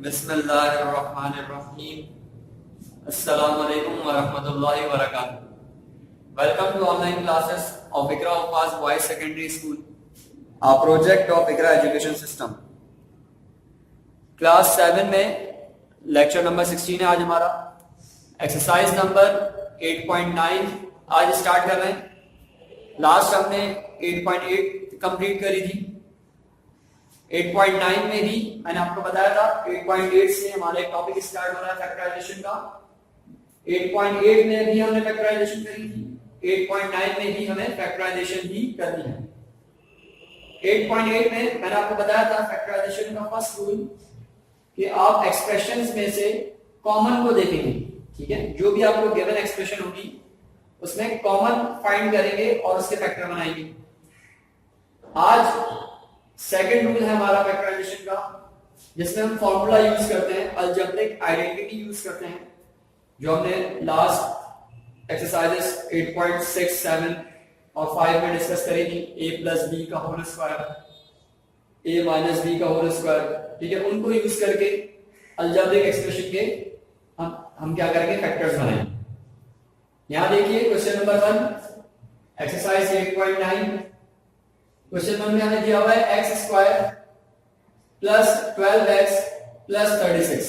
बिस्मिल्लाहिर्रहमानिर्रहीम। अस्सलामुअलैकुम वरहमतुल्लाहि वबरकातुहू। Welcome to online classes of Iqra Hufaz Boys Secondary School, a project of Iqra Education System. Class 7 में lecture number 16 है आज हमारा। एक्सरसाइज नंबर 8.9 आज स्टार्ट कर रहे हैं। लास्ट हमने 8.8 कंप्लीट करी थी। 8.9 में भी मैंने आपको बताया था 8.8 से हमारा एक टॉपिक स्टार्ट हो रहा है फैक्टराइजेशन का। 8.8 में भी हमने फैक्टराइजेशन करी थी, 8.9 में भी हमें फैक्टराइजेशन ही करनी है। 8.8 में मैंने आपको बताया था फैक्टराइजेशन का फर्स्ट रूल कि आप एक्सप्रेशंस में से कॉमन को देखेंगे, ठीक है। जो भी आपको गिवन एक्सप्रेशन होगी उसमें कॉमन फाइंड करेंगे और उसके फैक्टर बनाएंगे। आज सेकंड रूल है हमारा फैक्टराइजेशन का, जिसमें हम फॉर्मूला यूज करते हैं, अलजेब्रिक आइडेंटिटी यूज करते हैं, जो हमने लास्ट एक्सरसाइजेस 8.6, 7 और 5 में डिस्कस करी थी। a प्लस बी का whole square, a minus b का होल स्क्वायर, ठीक है। उनको यूज करके अलजेब्रिक एक्सप्रेशन के हम क्या करेंगे, फैक्टर्स बनाएंगे। यहां देखिए question number 1 exercise 8.9। Question number में हमें दिया हुआ है x square plus 12x plus 36।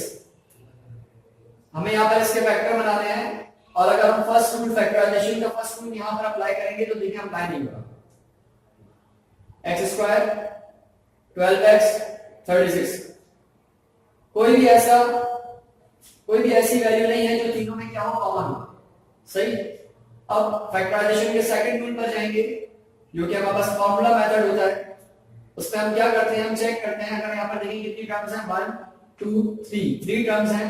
हमें यहाँ पर इसके फैक्टर बनाने हैं, और अगर हम फर्स्ट रूल फैक्टराइजेशन का फर्स्ट रूल यहाँ पर अप्लाई करेंगे तो देखिए अप्लाई नहीं होगा। एक्स स्क्वायर 12x 36, कोई भी ऐसी वैल्यू नहीं है जो तीनों में क्या हो, कॉमन हो, सही। अब फैक्टराइजेशन के सेकंड रूल पर जाएंगे, जो कि हमारे पास फॉर्मूला मेथड होता है। उसमें हम क्या करते हैं, हम चेक करते हैं। अगर यहाँ पर देखेंगे कितनी टर्म्स हैं, 1 2 3 टर्म्स हैं,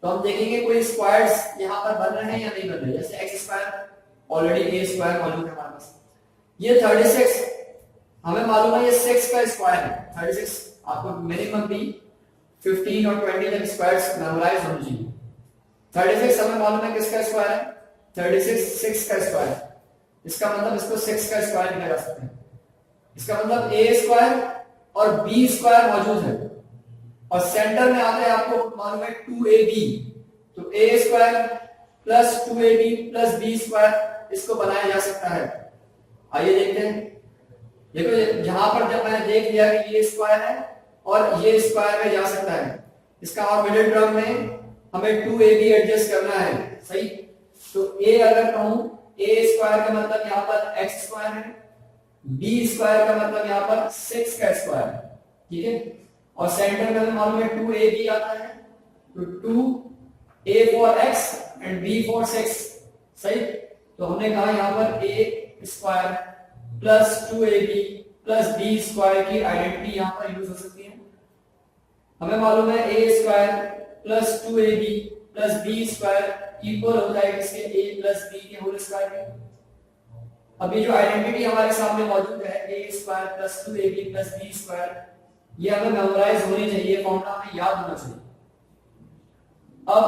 तो हम देखेंगे कोई स्क्वायर्स यहाँ पर बन रहे हैं या नहीं बन रहे। जैसे एक्स स्क्वायर ऑलरेडी ए स्क्वायर मौजूद है हमारे पास। ये 36 हमें मालूम है ये 6 का स्क्वायर है। 36 आपको मिनिमम भी 15 और 20 तक स्क्वायर्स मेमोराइज होने चाहिए। 36 हमें मालूम है किसका स्क्वायर है, 36 6 का स्क्वायर। इसका मतलब इसको 6 का स्क्वायर लिखा जा सकता है। इसका मतलब a स्क्वायर और b स्क्वायर मौजूद है, और सेंटर में आते हैं आपको मालूम है 2ab, तो a square plus 2ab plus b square इसको बनाया जा सकता है। आइए देखते हैं। देखो जहां पर जब मैंने देख लिया कि ये स्क्वायर है और ये स्क्वायर में जा सकता है, इसका और मिडिल टर्म में हमें 2ab एडजस्ट करना है, सही। तो a अगर कहूं a स्क्वायर का मतलब यहां पर x स्क्वायर है, b स्क्वायर का मतलब यहां पर 6 का स्क्वायर है, ठीक है। और सेंटर में हमें मालूम है 2ab आता है, तो 2a for x and b for 6, सही। तो हमने कहा यहां पर a square plus 2ab plus b square की आइडेंटिटी यहां पर यूज हो सकती है। हमें मालूम है a square plus 2ab plus b square equal होता है किसके, a प्लस b के होल स्क्वायर के। अब ये जो आइडेंटिटी हमारे सामने मौजूद है a square plus 2ab plus b square, ये हमें मेमोराइज होनी चाहिए, फॉर्मूला हमें याद होना चाहिए। अब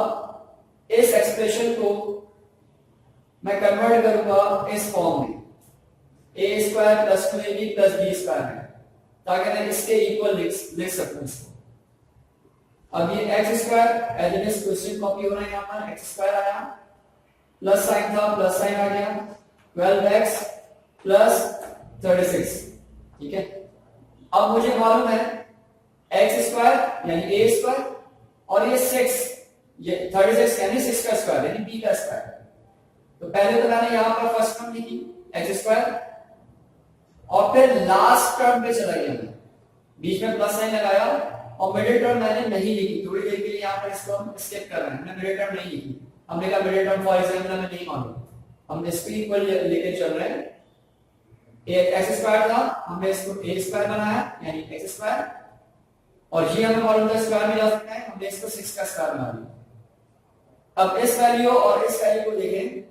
इस एक्सप्रेशन को मैं कन्वर्ट करूंगा इस फॉर्म में, a square plus 2ab plus b square है, ताकि मैं इसके इक्वल लिख सकूं इसको। अब ये x square as it is question copy हो रहा है, यहां पर x स्क्वायर आया, प्लस साइन था, प्लस साइन आ गया, 12x प्लस 36, ठीक है। अब मुझे मालूम है x स्क्वायर यानी a स्क्वायर और ये 6, ये 36 यानी 6 का स्क्वायर यानी b का स्क्वायर। तो पहले तो मैंने यहां पर फर्स्ट टर्म लिखी x स्क्वायर, और फिर लास्ट टर्म पे चला गया, बीच में प्लस साइन लगाया, और मिडिल टर्म मैंने नहीं लिखी। थोड़ी देर के लिए यहाँ पर इसको हम स्किप कर रहे हैं, हमने मिडिल टर्म नहीं लिखी। हमने कहा मिडिल टर्म फॉर एग्जांपल हमें नहीं मालूम, हम इसको इक्वल लेके चल रहे हैं। एक्स स्क्वायर था, हमने इसको a स्क्वायर बनाया यानी एक्स स्क्वायर, और ये हमें मालूम था स्क्वायर में जा सकता है, हमने इसको 6 का स्क्वायर बना दिया। अब इस वैल्यू और इस वैल्यू को देखें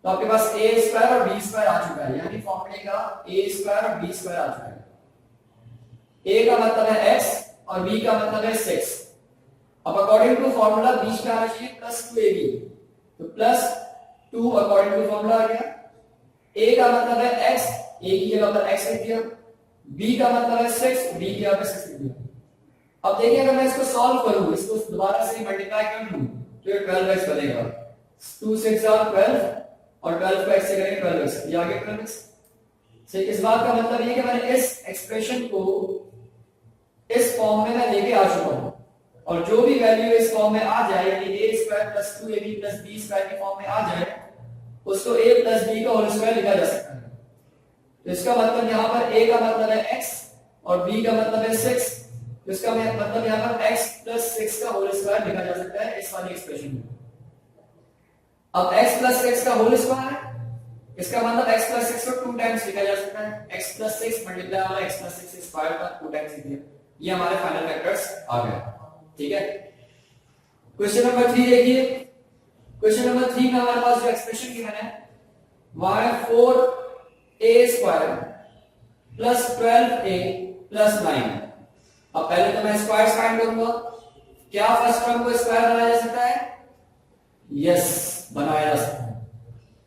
तो आपके पास a स्क्वायर और b स्क्वायर आ चुका है, यानी फॉर्मूले का a स्क्वायर और b स्क्वायर आ चुका है। a का मतलब है x और b का मतलब है 6। अब अकॉर्डिंग टू फॉर्मूला बीच में आना चाहिए प्लस 2ab, तो प्लस 2 अकॉर्डिंग टू फॉर्मूला आ गया। a का मतलब है x, a की जगह पर x लिख दिया, b का मतलब है 6, b की जगह पर 6 लिख दिया। अब देखिए अगर मैं इसको सॉल्व करूं, इसको दोबारा से मल्टीप्लाई कर लूं तो ये 12x बनेगा। 2 6 आर 12 और 12 को x से करेंगे 12x, ये आ गया 12x। सही, इस बात का मतलब ये कि मैंने इस एक्सप्रेशन को इस फॉर्म में मैं लेके आ चुका हूं, और जो भी वैल्यू इस फॉर्म में आ जाए, यानी a square plus 2ab plus b square की फॉर्म में आ जाए, उसको a प्लस b का होल स्क्वायर लिखा जा सकता है। तो इसका मतलब यहां पर a का मतलब है x और b का मतलब है 6, तो इसका मतलब यहां पर x प्लस 6 का होल स्क्वायर लिखा जा सकता है इस वाली एक्सप्रेशन में। अब x प्लस 6 का होल स्क्वायर है, इसका मतलब x प्लस 6 को 2 टाइम्स लिखा जा सकता है। x प्लस 6 मल्टीप्लाई वाला x प्लस 6 स्क्वायर का 2 टाइम्स लिख दिया, ये हमारे फाइनल फैक्टर्स आ गए। ठीक है, क्वेश्चन नंबर 3 देखिए। क्वेश्चन नंबर 3 में हमारे पास जो एक्सप्रेशन गिवन है वह है 4a square plus 12a plus 9। अब पहले तो मैं स्क्वायर फाइंड करूंगा, क्या फर्स्ट टर्म को स्क्वायर बनाया जा सकता है? यस, बनाया जा सकता है।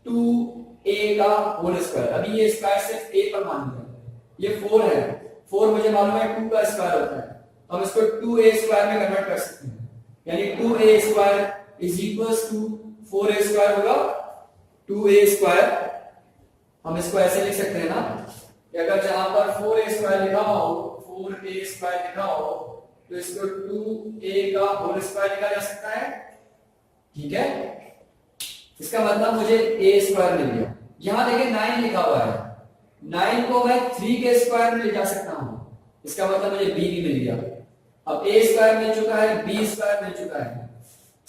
2a का होल स्क्वायर, अभी ये स्क्वायर सिर्फ a पर मान लिया, ये 4 है, 4 मुझे मालूम है 2 का स्क्वायर होता है, हम इसको 2a स्क्वायर में कन्वर्ट कर सकते हैं, यानी 2a square is equals to 4a square होगा 2a स्क्वायर। हम इसको ऐसे लिख सकते हैं ना कि अगर जहां पर 4a स्क्वायर लिखा हो, 4a स्क्वायर लिखा हो, तो इसको 2a का होल स्क्वायर लिखा जा सकता है। ठीक है, इसका मतलब मुझे a स्क्वायर मिल गया। यहां देखिए 9 लिखा हुआ है, 9 को मैं 3 के स्क्वायर में ले जा सकता हूं, इसका मतलब मुझे b भी मिल गया। अब a स्क्वायर मिल चुका है, b स्क्वायर मिल चुका है।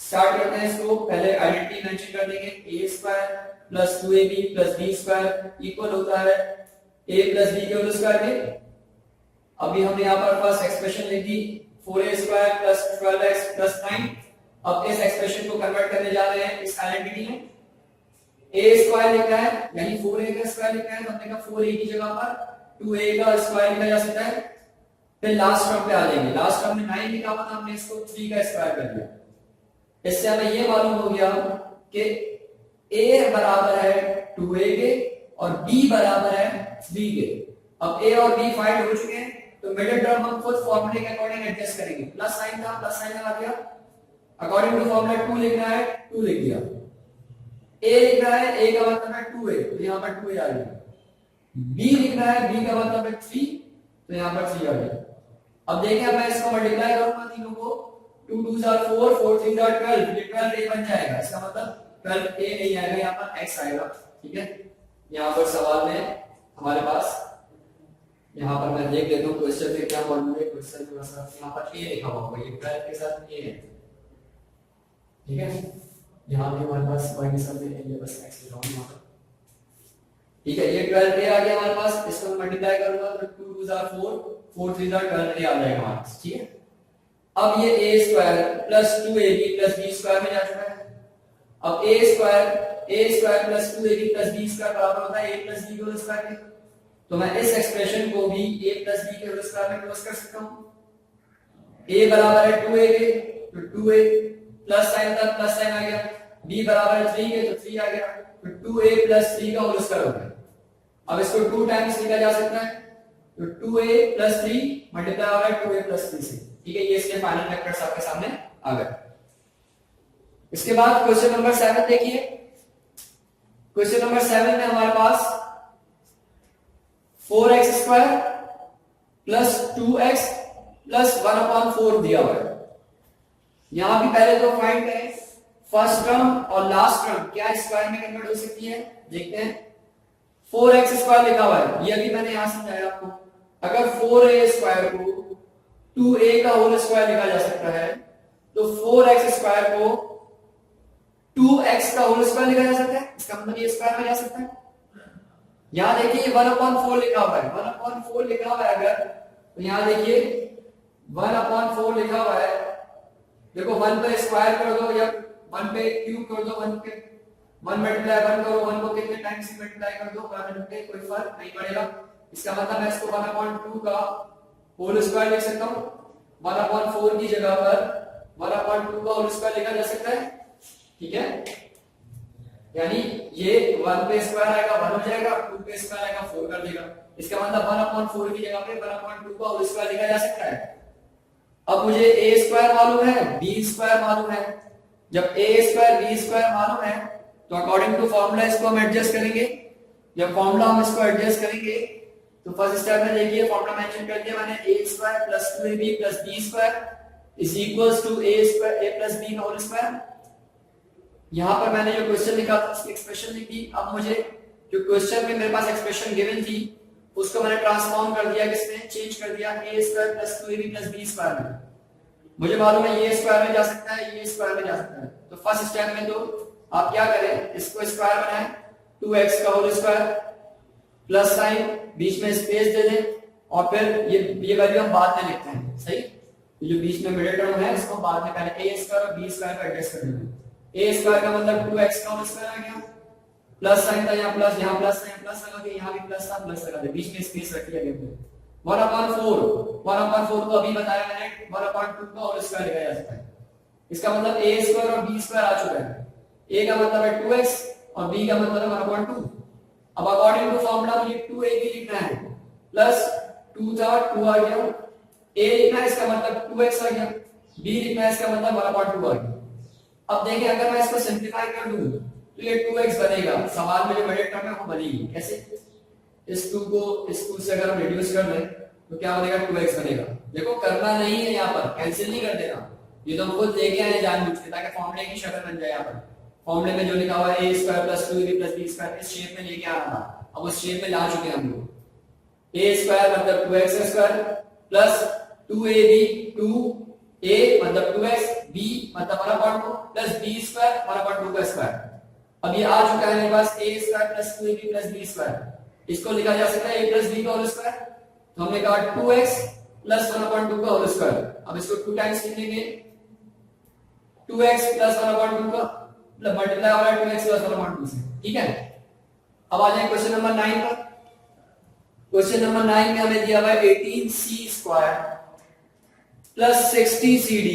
स्टार्ट करते हैं इसको, पहले आइडेंटिटी मेंशन कर देंगे। a square plus 2ab plus b square equal होता है a प्लस b के होल स्क्वायर के। अभी हमने यहां पर फर्स्ट एक्सप्रेशन लिख दी 4a square plus 12x plus 9। अब इस एक्सप्रेशन को कन्वर्ट करने जा रहे हैं इस आइडेंटिटी में। a स्क्वायर लिखा है, यानी 4a का स्क्वायर लिखा है, तो हमने कहा 4a की जगह पर 2a का स्क्वायर लिखा जा सकता है। फिर लास्ट टर्म पे आ जाएंगे, लास्ट टर्म में 9 लिखा हुआ था, हमने इसको 3 का स्क्वायर कर दिया। इससे हमें ये मालूम हो गया कि a बराबर है 2a के और b बराबर है 3 के। अब a और b फाइंड हो चुके हैं, तो मिडिल टर्म हम खुद फॉर्मूले के अकॉर्डिंग एडजस्ट करेंगे। प्लस साइन था, प्लस साइन लगा दिया, अकॉर्डिंग टू फॉर्मूला 2 लिखना है 2 लिख दिया। a लिखना है, a का मतलब है 2a, तो यहां पर 2a आ गया। b लिखना है, b का मतलब है 3, तो यहां पर 3 आ गया। अब देखिए मैं इसको मल्टीप्लाई करूंगा तीनों को, 2 2 आर 4, 4 3 आर 12, ये 12a बन जाएगा। इसका मतलब 12a नहीं आएगा, यहाँ पर x आएगा। ठीक है, यहाँ पर सवाल में हमारे पास, यहाँ पर मैं देख लेता हूँ क्वेश्चन में क्या मॉडल है। क्वेश्चन में बस यहाँ पर a लिखा हुआ होगा, ये 12 के साथ a है। ठीक है, यहाँ भी हमारे पास y के साथ ये बस x लिखा हुआ है यहाँ पर। ठीक है, ये 12a आ गया हमारे पास, इसको मल्टीप्लाई करूंगा तो 2 2 आर 4, 4 3 आर 12a आ जाएगा हमारे पास। ठीक है, अब ये a square plus 2ab plus b square में जा चुका है। अब a square plus 2ab plus b square बराबर होता है a प्लस b के होल स्क्वायर के, तो मैं इस एक्सप्रेशन को भी a प्लस b के होल स्क्वायर में क्लोज कर सकता हूं। a बराबर है 2a के, तो 2a प्लस साइन था, प्लस साइन आ गया। b बराबर है 3 के, तो 3 आ गया, तो 2a प्लस 3 का होल स्क्वायर हो गया। अब इसको 2 टाइम्स लिखा जा सकता है, तो 2a प्लस 3 मल्टीप्लाई हो रहा है 2a प्लस 3 से। ठीक है, ये इसके फाइनल फैक्टर्स आपके सामने आ गए। इसके बाद क्वेश्चन नंबर 7 देखिए। क्वेश्चन नंबर 7 में हमारे पास 4x square plus 2x plus 1/4 दिया हुआ है। यहां भी पहले तो फाइंड करें फर्स्ट टर्म और लास्ट टर्म क्या स्क्वायर में कन्वर्ट हो सकती है, देखते हैं। 4x स्क्वायर लिखा हुआ है, ये अभी मैंने यहां समझाया आपको। अगर 4a स्क्वायर को 2a का होल स्क्वायर लिखा जा सकता है, तो 4x स्क्वायर को 2x का होल स्क्वायर लिखा जा सकता है, इसका मतलब ये स्क्वायर में जा सकता है। यहां देखिए 1/4 लिखा हुआ है, 1/4 लिखा हुआ है अगर, तो यहां देखिए 1/4 लिखा हुआ है। देखो 1 पे स्क्वायर कर दो या 1 पे क्यूब कर दो, 1 पे 1 मल्टीप्लाई 1 करो, 1 को कितने टाइम्स से मल्टीप्लाई कर दो, कोई फर्क नहीं पड़ेगा। इसका मतलब मैं इसको 1/2 का होल स्क्वायर लिख सकता हूं। 1/4 की जगह पर 1/2 का होल स्क्वायर लिखा जा सकता है। ठीक है, यानी ये 1 पे स्क्वायर आएगा 1 हो जाएगा, 2 पे स्क्वायर आएगा 4 कर देगा। इसका मतलब 1/4 की जगह पे 1/2 का होल स्क्वायर लिखा जा सकता है। अब मुझे ए स्क्वायर मालूम है, बी स्क्वायर मालूम है। जब ए स्क्वायर बी स्क्वायर मालूम है तो अकॉर्डिंग टू फॉर्मूला इसको हम एडजस्ट करेंगे। जब फॉर्मूला हम इसको एडजस्ट करेंगे तो फर्स्ट स्टेप में देखिए फॉर्मूला मेंशन कर दिया मैंने, a square plus 2ab plus b square is equals to a square a plus b whole square. यहां पर मैंने जो क्वेश्चन लिखा था उसकी एक्सप्रेशन लिखी। अब मुझे जो क्वेश्चन में मेरे पास एक्सप्रेशन गिवन थी उसको मैंने ट्रांसफॉर्म कर दिया, किसमें चेंज कर दिया, a square plus 2ab plus b square में। मुझे मालूम है ये स्क्वायर में जा सकता है, ये स्क्वायर में जा सकता है। तो फर्स्ट स्टेप में तो आप क्या करें, इसको स्क्वायर बनाएं, 2x का होल स्क्वायर प्लस साइन बीच में स्पेस दे दें और फिर ये वैल्यू हम बाद में लिखते हैं। सही, ये जो बीच में मिडिल टर्म है इसको बाद में पहले a स्क्वायर और b स्क्वायर का एडजस्ट कर देंगे। a स्क्वायर का मतलब 2x का होल स्क्वायर आ गया, प्लस साइन था यहाँ प्लस, यहाँ प्लस साइन प्लस लगा के, यहाँ भी प्लस था प्लस लगा दे, बीच में स्पेस रख दिया गया। 1/4 को अभी बताया मैंने 1/2 का होल स्क्वायर लिखा जा सकता है। इसका मतलब a स्क्वायर और b स्क्वायर आ चुका है। a का मतलब है 2x और b का मतलब है 1/2। अब अकॉर्डिंग टू फॉर्मूला मुझे 2ab लिखना है, प्लस 2 था 2 आ गया, a लिखना है इसका मतलब 2x आ गया, b लिखना है इसका मतलब 1/2 आ गया। अब देखिए अगर मैं इसको सिंपलीफाई कर दूं तो ये 2x बनेगा, सवाल में जो मिडिल टर्म है वो बनेगी कैसे, इस 2 को इस 2 से अगर हम रिड्यूस कर दें तो क्या बनेगा, 2x बनेगा। देखो करना नहीं है, यहाँ पर कैंसिल नहीं कर देना, ये तो हम खुद लेके आए जानबूझ के ताकि फॉर्मूले की शक्ल बन जाए। यहाँ पर फॉर्मूले में जो लिखा हुआ है a square plus 2ab plus b square इस शेप में लेके आना था, अब उस शेप में ला चुके हैं हम लोग। a स्क्वायर मतलब 2x square plus 2ab 2a मतलब 2x b मतलब 1/2 प्लस b स्क्वायर 1/2 का स्क्वायर। अब ये आ चुका है मेरे पास a square plus 2ab plus b square, इसको लिखा जा सकता है a प्लस b का होल स्क्वायर। तो हमने कहा 2x प्लस 1/2 का होल स्क्वायर। अब इसको 2 टाइम्स लिखेंगे, 2x प्लस 1/2 का मतलब मल्टीप्लाई हो रहा है 2x प्लस 1/2 से। ठीक है, अब आ जाए क्वेश्चन नंबर 9 पर। क्वेश्चन नंबर 9 में हमें दिया हुआ है 18c square plus 60cd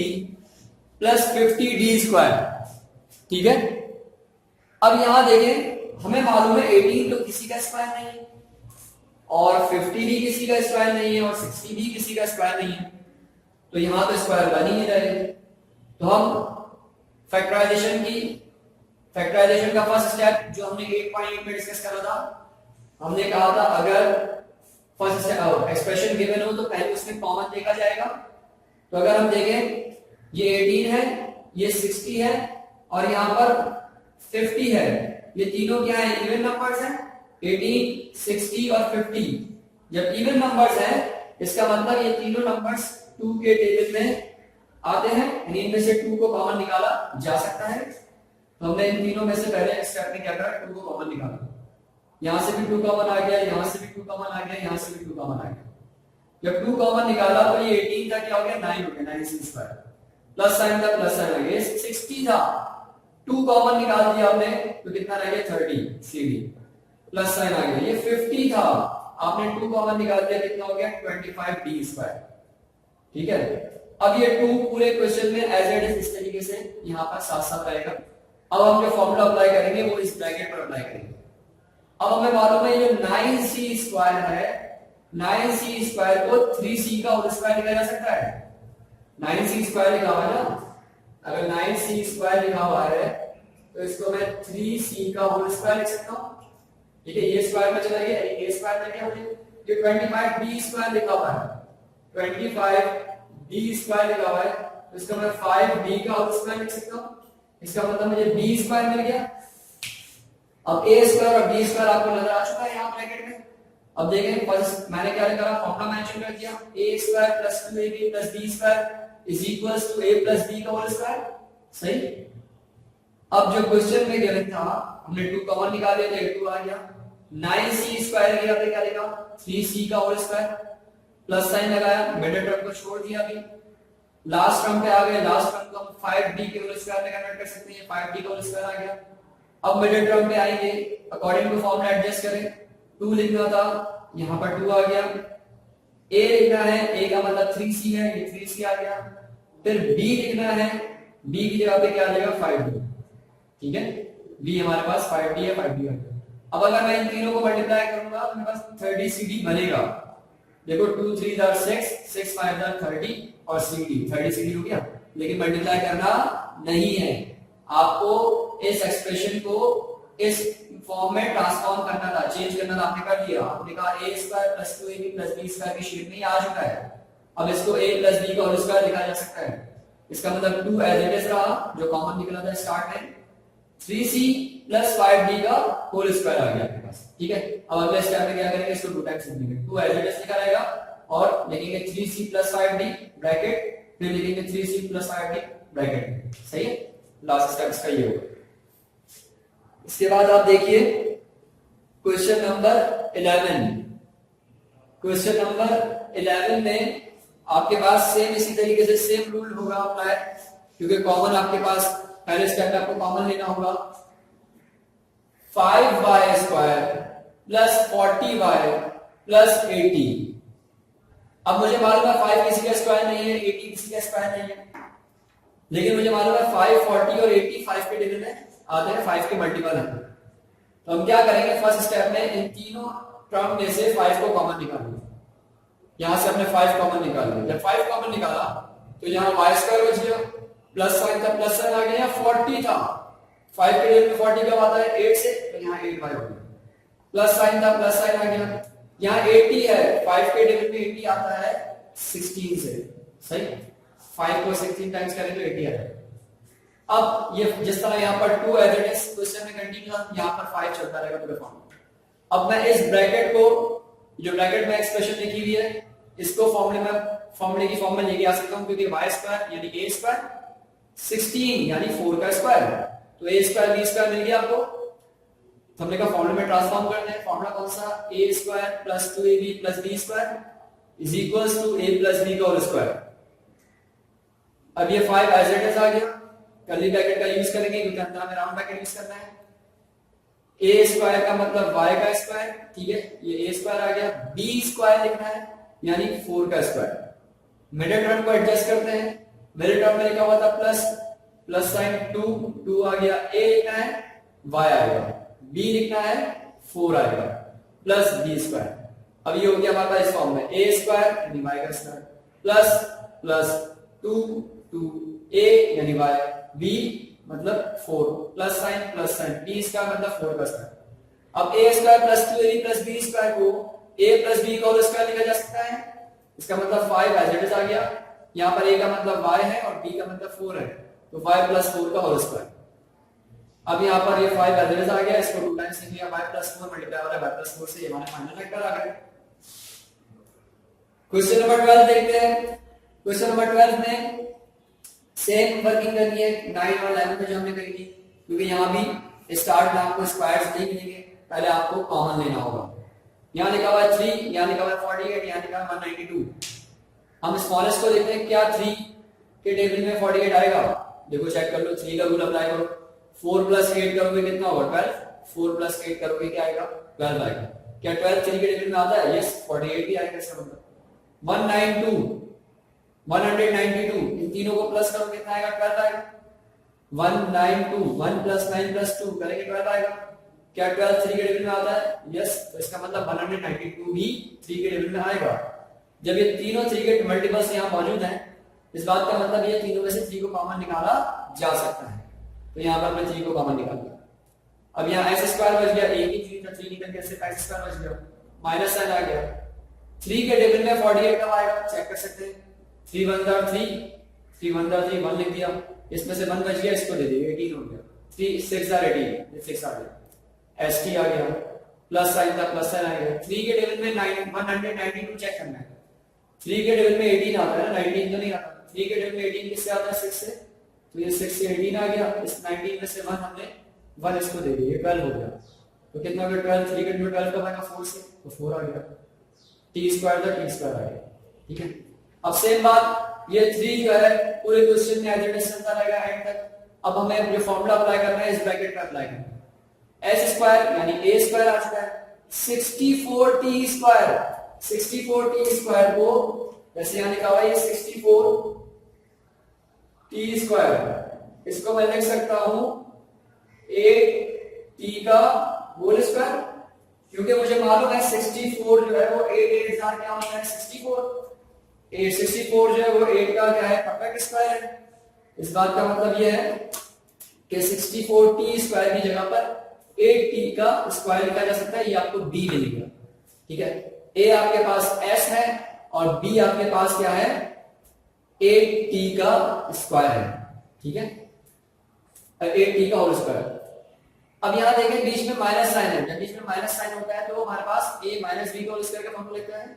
plus 50d square. ठीक है, अब यहां देखें हमें मालूम है 18 तो किसी का स्क्वायर नहीं है और 50 भी किसी का स्क्वायर नहीं है और 60 भी किसी का स्क्वायर नहीं है, तो यहां तो स्क्वायर बन ही नहीं रहे। तो हम फैक्टराइजेशन का फर्स्ट स्टेप जो हमने 8.8 में डिस्कस करा था, हमने कहा था अगर फर्स्ट स्टेप एक्सप्रेशन गिवन हो तो पहले उसमें कॉमन देखा जाएगा। तो अगर हम देखें ये 18 है, ये 60 है और यहां पर 50 है, ये तीनों क्या है, इवन नंबर्स हैं, 18, 60 और 50। जब इवन नंबर्स हैं इसका मतलब ये तीनों नंबर्स 2 के टेबल में आते हैं, यानी इनमें से 2 को कॉमन निकाला जा सकता है। तो हमने इन तीनों में से पहले स्टेप में क्या करा, 2 को कॉमन निकाला, यहां से भी 2 कॉमन आ गया, यहां से भी 2 कॉमन आ गया, यहां से भी 2 कॉमन आ गया। जब 2 कॉमन निकाला तो ये 18 था, क्या हो गया 9 हो गया, 9c स्क्वायर प्लस साइन था प्लस साइन आ गया, 60 था 2 कॉमन निकाल दिया आपने तो कितना रह गया 30cd प्लस साइन आ गया। ये 50 था, आपने 2 कॉमन निकाल दिया, कितना हो गया 25d स्क्वायर। ठीक है, अब ये 2 पूरे क्वेश्चन में एज इट इज इस तरीके से यहां पर साथ साथ रहेगा। अब हम जो फॉर्मूला अप्लाई करेंगे वो इस ब्रैकेट पर अप्लाई करेंगे। अब हमें मालूम है ये 9c स्क्वायर है, 9c स्क्वायर को 3c का होल स्क्वायर लिखा जा सकता है। 9c स्क्वायर लिखा हुआ है ना, अगर 9c स्क्वायर लिखा हुआ है तो इसको मैं 3c का होल स्क्वायर लिख सकता हूं। ठीक है, ये स्क्वायर में चला गया, ये स्क्वायर में क्या हो गया, ये 25d स्क्वायर लिखा हुआ है, 25d स्क्वायर लिखा हुआ है, तो इसका मैं 5d का होल स्क्वायर लिख सकता हूं। इसका मतलब मुझे b स्क्वायर मिल गया। अब a स्क्वायर और b स्क्वायर आपको नजर आ चुका है यहां ब्रैकेट में। अब देखें फर्स्ट मैंने क्या लिखा, फॉर्मूला मेंशन कर दिया, a square plus 2ab plus b square is equals to a plus b का होल स्क्वायर। सही, अब जो क्वेश्चन में गिवन था हमने 2 कॉमन निकाले थे, 2 आ गया, 9c स्क्वायर लिखा था, क्या लिखा 3c का होल स्क्वायर प्लस साइन लगाया, मिडिल टर्म को छोड़ दिया, अभी लास्ट टर्म पे आ गए, लास्ट टर्म को हम 5d के होल स्क्वायर में कन्वर्ट कर सकते हैं, 5d का होल स्क्वायर आ गया। अब मिडिल टर्म पे आएंगे, अकॉर्डिंग टू फॉर्मूला एडजस्ट करें, 2 लिखना था, यहां पर 2 आ गया, a लिखना है, a का मतलब 3c है, ये 3c आ गया, फिर b लिखना है, b की जगह पे क्या आ जाएगा 5d। ठीक है, b हमारे पास 5d है, 5d आ गया। अब अगर मैं इन तीनों को मल्टीप्लाई करूंगा तो मेरे पास 30cd बनेगा। देखो 2 3 6 6 5 30, और CD 30 CD हो गया, लेकिन मल्टीप्लाई करना नहीं है, आपको इस एक्सप्रेशन को इस फॉर्म में ट्रांसफॉर्म करना था, चेंज करना था, आपने कर दिया। आपने कहा a square plus 2ab plus b square की शेप में आ चुका है, अब इसको a प्लस b का होल स्क्वायर लिखा जा सकता है। इसका मतलब 2 एज इट इज रहा जो कॉमन निकला था स्टार्ट में, 3c प्लस 5d का होल स्क्वायर आ गया आपके पास, ठीक है। अब अगले स्टेप में क्या करेंगे, इसको 2 टाइम्स लिखेंगे, 2 एज इट इज लिखा रहेगा और लिखेंगे 3c प्लस 5d ब्रैकेट, फिर लिखेंगे 3c प्लस 5d ब्रैकेट, सही है। लास्ट स्टेप इसका ये होगा। इसके बाद आप देखिए क्वेश्चन नंबर 11। क्वेश्चन नंबर 11 में आपके पास सेम इसी तरीके से सेम रूल होगा अप्लाई, क्योंकि कॉमन आपके पास पहले स्टेप में आपको कॉमन लेना होगा। 5y square plus 40y plus 80। अब मुझे मालूम है 5 किसी का स्क्वायर नहीं है, 80 किसी का स्क्वायर नहीं है, लेकिन मुझे मालूम है 5, 40 और 80 5 के डिग्री में आते हैं, 5 के मल्टीपल है। तो हम क्या करेंगे, फर्स्ट स्टेप में इन तीनों टर्म में से 5 को कॉमन निकालेंगे। यहां से हमने 5 कॉमन निकाल लिया, जब 5 कॉमन निकाला तो यहाँ y स्क्वायर बच गया, प्लस साइन था प्लस साइन आ गया, यहाँ 40 था, 5 के डिग्री में 40 कब आता है 8 से, तो यहाँ 8y हो गया, प्लस साइन था प्लस साइन आ गया, यहाँ 80 है, 5 के डिग्री में 80 आता है 16 से, सही। 5 को 16 टाइम्स करें तो 80 आता है। अब ये जिस तरह यहाँ पर 2 एज इट इज क्वेश्चन में कंटिन्यू, यहाँ पर 5 चलता रहेगा पूरे फॉर्म में। अब मैं इस ब्रैकेट को, जो ब्रैकेट में एक्सप्रेशन लिखी हुई है, इसको फॉर्मूले की फॉर्म में लेके आ सकता हूं, क्योंकि y स्क्वायर यानी a स्क्वायर 16 यानी 4 का स्क्वायर, तो a स्क्वायर b स्क्वायर मिल गया आपको। तो हमने कहा फॉर्मूले में ट्रांसफॉर्म करना है, फॉर्मूला कौन सा, a square plus 2ab plus b square is equals to a plus b का होल स्क्वायर। अब ये 5 एज इट इज आ गया, कर्ली ब्रैकेट का यूज करेंगे क्योंकि अंदर हमें राउंड ब्रैकेट यूज करना है। a स्क्वायर का मतलब y का स्क्वायर, ठीक है, ये a स्क्वायर आ गया, b स्क्वायर लिखना है यानी 4 का स्क्वायर। मिडिल टर्म को एडजस्ट करते हैं, मिडिल टर्म में लिखा हुआ था प्लस, प्लस साइन 2 आ गया, a लिखना है y आएगा, b लिखना है 4 आएगा, प्लस b स्क्वायर। अब ये हो गया हमारे पास इस फॉर्म में a स्क्वायर यानी y का स्क्वायर, प्लस प्लस 2a यानी y, b मतलब 4, प्लस साइन b स्क्वायर मतलब 4 का स्क्वायर। अब a square plus 2ab plus b square को a प्लस b का होल स्क्वायर लिखा जा सकता है, इसका मतलब 5 एज इट इज आ गया, यहाँ पर a का मतलब y है और b का मतलब 4 है, तो 5 प्लस 4 का होल स्क्वायर। अब यहाँ पर ये 5 एज इट इज आ गया, इसको 2 टाइम्स लिख लिया, y प्लस 4 मल्टीप्लाई हो रहा है y प्लस 4 से, ये हमारा फाइनल वेक्टर आ गया। क्वेश्चन नंबर 12 देखते हैं। क्वेश्चन नंबर 12 में सेम वर्किंग करनी है 9 और 11 में जो हमने करी थी, क्योंकि यहाँ भी स्टार्ट में आपको स्क्वायर्स नहीं मिलेंगे, पहले आपको कॉमन लेना होगा। यहाँ लिखा हुआ है 3, यहाँ लिखा हुआ है 48, यहाँ लिखा है 192। हम स्मॉलेस्ट को देखते हैं, क्या 3 के टेबल में 48 आएगा, देखो चेक कर लो, 3 का रूल अप्लाई करो, 4 प्लस 8 करोगे कितना होगा 12, 4 प्लस 8 करोगे क्या आएगा 12 आएगा। क्या 12 3 के टेबल में आता है, यस 48 भी आएगा, इसका मतलब 192 192, इन तीनों को प्लस करो कितना आएगा 12 आएगा, 192 1 प्लस 9 प्लस 2 करेंगे 12 आएगा। क्या 12 3 के टेबल में आता है, यस, तो इसका मतलब 192 भी 3 के टेबल में आएगा। जब ये तीनों 3 के मल्टीपल्स यहाँ मौजूद हैं, इस बात का मतलब ये तीनों में से 3 को कॉमन निकाला जा सकता है, तो यहाँ पर मैं 3 को कॉमन निकाल दिया। अब यहाँ s स्क्वायर बच गया, a की 3 था, 3 निकल के सिर्फ x स्क्वायर बच गया, माइनस साइन आ गया। 3 के टेबल में 48 कब आएगा चेक कर सकते हैं, 3 1 3 3 1 3 1 लिख दिया, इसमें से 1 बच गया, इसको दे दिया 18 हो गया, 3 6 18 ये 6 आ गया, st आ गया, प्लस साइन था प्लस साइन आ गया। 3 के टेबल में 192 चेक करना है, 3 के टेबल में 18 आता है ना, 19 तो नहीं आता, 3 के टेबल में 18 किससे आता है 6 से, तो ये 6 से 18 आ गया, इस 19 में से 1 हमने 1 इसको दे दिया, ये 12 हो गया, तो कितना हो गया 12, 3 के टेबल में 12 कब आएगा 4 से, तो 4 आ गया, t स्क्वायर था t स्क्वायर आ गया, ठीक है। अब सेम बात, ये 3 जो है पूरे क्वेश्चन में एज इट इज चलता रहेगा एंड तक। अब हमें जो फॉर्मूला अप्लाई करना है इस ब्रैकेट पे अप्लाई करना है, s स्क्वायर यानी a स्क्वायर आ चुका है, 64t स्क्वायर, 64t स्क्वायर को जैसे यहाँ लिखा हुआ है 64t स्क्वायर, इसको मैं लिख सकता हूं 8t का होल स्क्वायर, क्योंकि मुझे मालूम है 64 जो है वो 8 8 क्या होता है 64, 864 जो है वो 8 का क्या है, परफेक्ट स्क्वायर है। इस बात का मतलब ये है कि 64t स्क्वायर की जगह पर 8t का स्क्वायर लिखा जा सकता है, ये आपको b मिलेगा। ठीक है, a आपके पास s है और b आपके पास क्या है, 8t का स्क्वायर है। ठीक है, 8t का होल स्क्वायर। अब यहां देखें बीच में माइनस साइन है, जब बीच में माइनस साइन होता है तो हमारे पास a माइनस b का होल स्क्वायर का फॉर्मूला लिखता है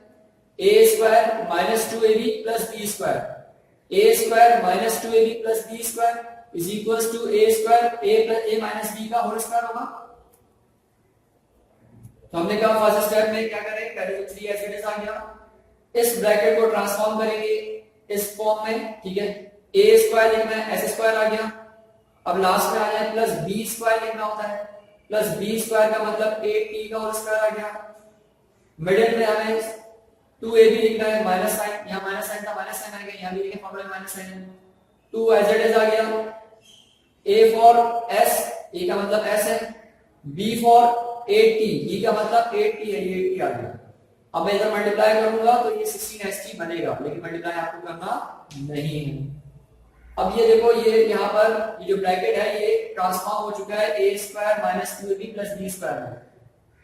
a square minus 2ab plus b square, a square minus 2ab plus b square is equals to a square a plus a minus b का होल स्क्वायर होगा। तो हमने कहा first step में क्या करें, पहले तो 3 एज इट इज आ गया, इस ब्रैकेट को ट्रांसफॉर्म करेंगे इस फॉर्म में। ठीक है, a स्क्वायर लिखना है, s स्क्वायर आ गया। अब लास्ट में आ जाए प्लस b स्क्वायर लिखना होता है, प्लस b स्क्वायर का मतलब 8t का होल स्क्वायर आ गया। मिडिल में हमें 2ab लिखना है, माइनस साइन, यहां माइनस साइन था, माइनस साइन आ गया, यहां भी लिखे फॉर्मूला में माइनस साइन है। 2 एज इट इज आ गया, a फॉर s, a का मतलब s है, b फॉर 8t, b का मतलब 8t है, ये 8t आ गया। अब मैं इधर मल्टीप्लाई करूंगा तो ये 16st बनेगा, लेकिन मल्टीप्लाई आपको करना नहीं है। अब ये देखो, ये यहाँ पर ये जो ब्रैकेट है ये ट्रांसफॉर्म हो चुका है a square minus 2ab plus b square में।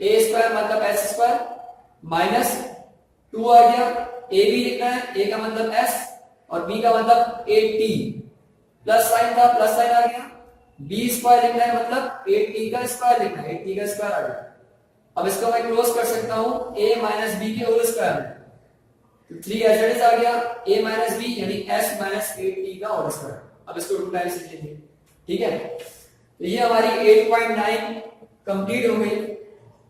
a स्क्वायर मतलब s स्क्वायर माइनस 2 आ गया, a भी लिखना है, a का मतलब s और b का मतलब 8t, प्लस साइन था, प्लस साइन आ गया, b स्क्वायर लिखना है मतलब 8t का स्क्वायर लिखना है, 8t का स्क्वायर आ गया। अब इसको मैं क्लोज कर सकता हूं a माइनस b के होल स्क्वायर में, तो 3 एज इट इज आ गया, a माइनस b यानी s माइनस 8t का होल स्क्वायर। अब इसको 2 टाइम्स लिख लेंगे। ठीक है, तो ये हमारी 8.9 कंप्लीट हो गई।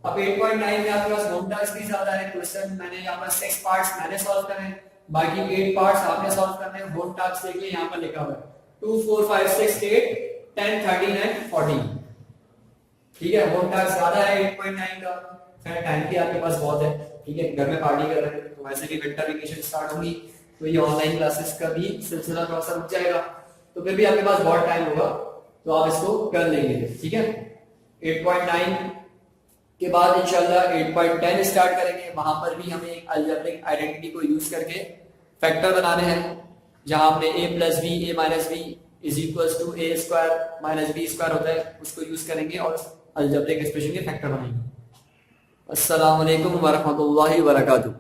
अब 8.9 में आपके पास होम टास्क भी ज्यादा है, क्वेश्चन मैंने यहाँ पर 6 पार्ट्स मैंने सॉल्व करे हैं, बाकी 8 पार्ट्स आपने सॉल्व करने हैं। होम टास्क देख ले, यहाँ पर लिखा हुआ है 2 4 5 6 8 10 13 एंड 14। ठीक है, होम टास्क ज्यादा है 8.9 का, खैर टाइम भी आपके पास बहुत है। ठीक है, घर में पार्टी कर रहे हैं तो वैसे भी विंटर वेकेशन स्टार्ट होगी, तो ये ऑनलाइन क्लासेस का भी सिलसिला थोड़ा सा रुक जाएगा, तो फिर भी आपके पास बहुत टाइम होगा, तो आप इसको कर लेंगे। ठीक है, 8.9 के बाद इंशाल्लाह 8.10 स्टार्ट करेंगे, वहां पर भी हमें एक अलजेब्रिक आइडेंटिटी को यूज करके फैक्टर बनाने हैं, जहां हमने a plus b a minus b is equals to a square minus b square होता है, उसको यूज करेंगे और अलजेब्रिक एक्सप्रेशन के फैक्टर बनाएंगे। अस्सलाम वालेकुम व रहमतुल्लाहि व बरकातुहू।